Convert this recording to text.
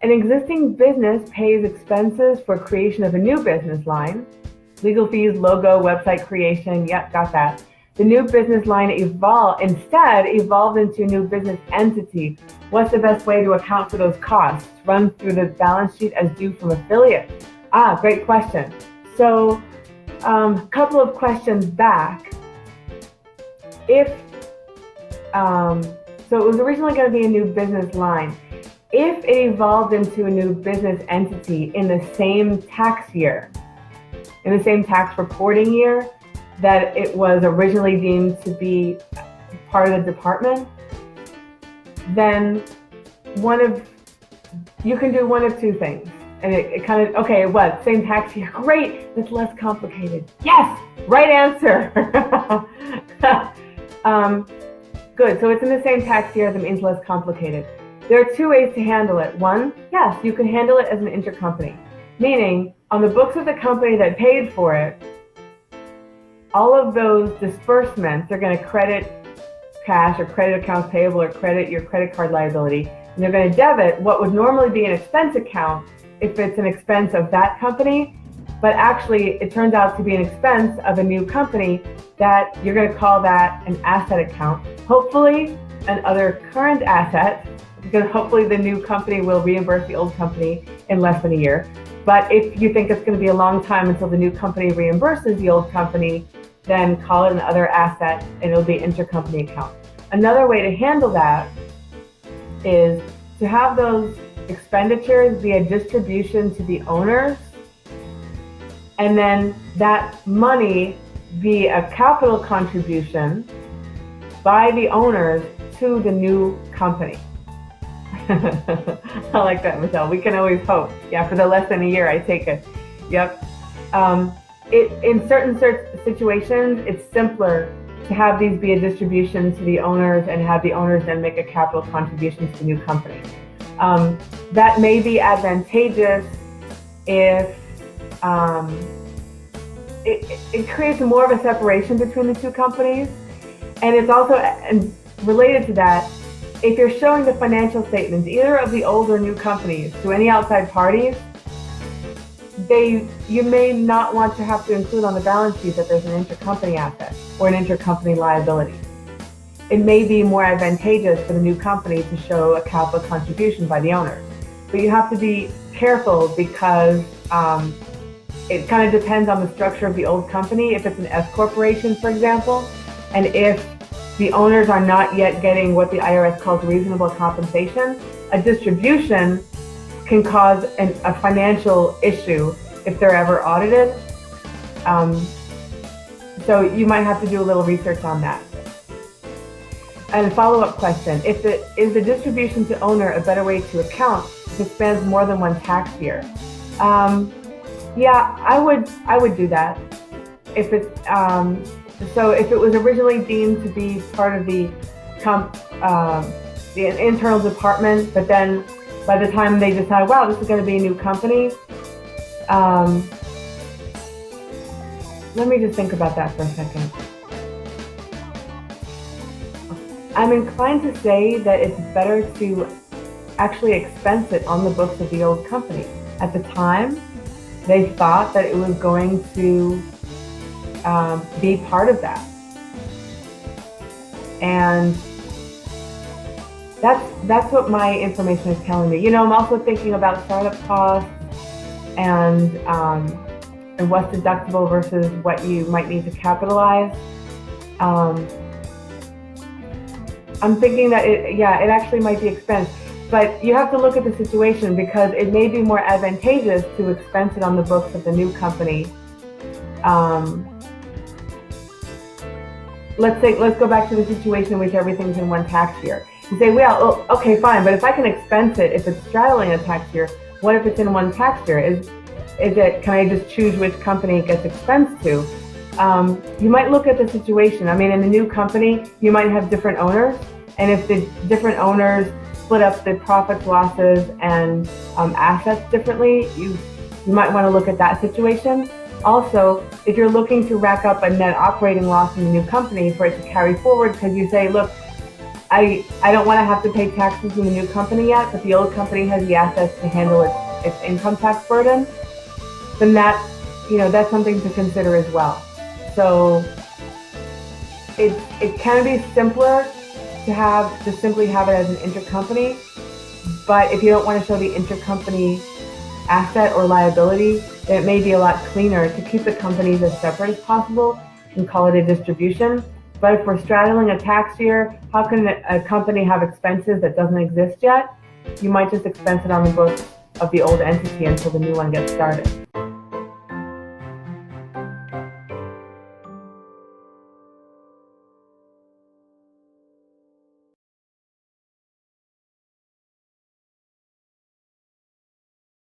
An existing business pays expenses for creation of a new business line. Legal fees, logo, website creation, yep, got that. The new business line evolved into a new business entity. What's the best way to account for those costs? Run through the balance sheet as due from affiliate. Great question. So, couple of questions back. So it was originally going to be a new business line. If it evolved into a new business entity in the same tax year, in the same tax reporting year that it was originally deemed to be part of the department, then you can do one of two things. And it kind of, okay, what? Same tax year, great, it's less complicated. Yes, right answer. Good, so it's in the same tax year, that means less complicated. There are two ways to handle it. One, yes, you can handle it as an intercompany, meaning on the books of the company that paid for it, all of those disbursements are going to credit cash or credit accounts payable or credit your credit card liability, and they're going to debit what would normally be an expense account if it's an expense of that company, but actually it turns out to be an expense of a new company that you're going to call that an asset account. Hopefully an other current asset, because hopefully the new company will reimburse the old company in less than a year. But if you think it's going to be a long time until the new company reimburses the old company, then call it an other asset and it'll be intercompany account. Another way to handle that is to have those expenditures be a distribution to the owners, and then that money be a capital contribution by the owners to the new company. I like that, Michelle. We can always hope. Yeah, for the less than a year, I take it. Yep. In certain situations, it's simpler to have these be a distribution to the owners and have the owners then make a capital contribution to the new company. That may be advantageous if it creates more of a separation between the two companies. And it's also related to that, if you're showing the financial statements, either of the old or new companies, to any outside parties, you may not want to have to include on the balance sheet that there's an intercompany asset or an intercompany liability. It may be more advantageous for the new company to show a capital contribution by the owners. But you have to be careful because it kind of depends on the structure of the old company. If it's an S corporation, for example, and if the owners are not yet getting what the IRS calls reasonable compensation, a distribution can cause a financial issue if they're ever audited. So you might have to do a little research on that. And a follow-up question, is the distribution to owner a better way to account if it spans more than one tax year? Yeah, I would do that. If it's so if it was originally deemed to be part of the internal department, but then by the time they decide, wow, this is going to be a new company, let me just think about that for a second. I'm inclined to say that it's better to actually expense it on the books of the old company. At the time, they thought that it was going to be part of that. And that's what my information is telling me. You know, I'm also thinking about startup costs and what's deductible versus what you might need to capitalize. I'm thinking that it actually might be expense, but you have to look at the situation because it may be more advantageous to expense it on the books of the new company. Let's go back to the situation in which everything's in one tax year. You say, well, okay, fine, but if I can expense it, if it's straddling a tax year, what if it's in one tax year? Can I just choose which company it gets expensed to? You might look at the situation. I mean, in the new company, you might have different owners, and if the different owners split up the profits, losses, and assets differently, you might want to look at that situation. Also, if you're looking to rack up a net operating loss in the new company for it to carry forward, because you say, look, I don't want to have to pay taxes in the new company yet, but the old company has the assets to handle its income tax burden, then that's something to consider as well. So it can be simpler to simply have it as an intercompany, but if you don't want to show the intercompany asset or liability, then it may be a lot cleaner to keep the companies as separate as possible and call it a distribution. But if we're straddling a tax year, how can a company have expenses that doesn't exist yet? You might just expense it on the books of the old entity until the new one gets started.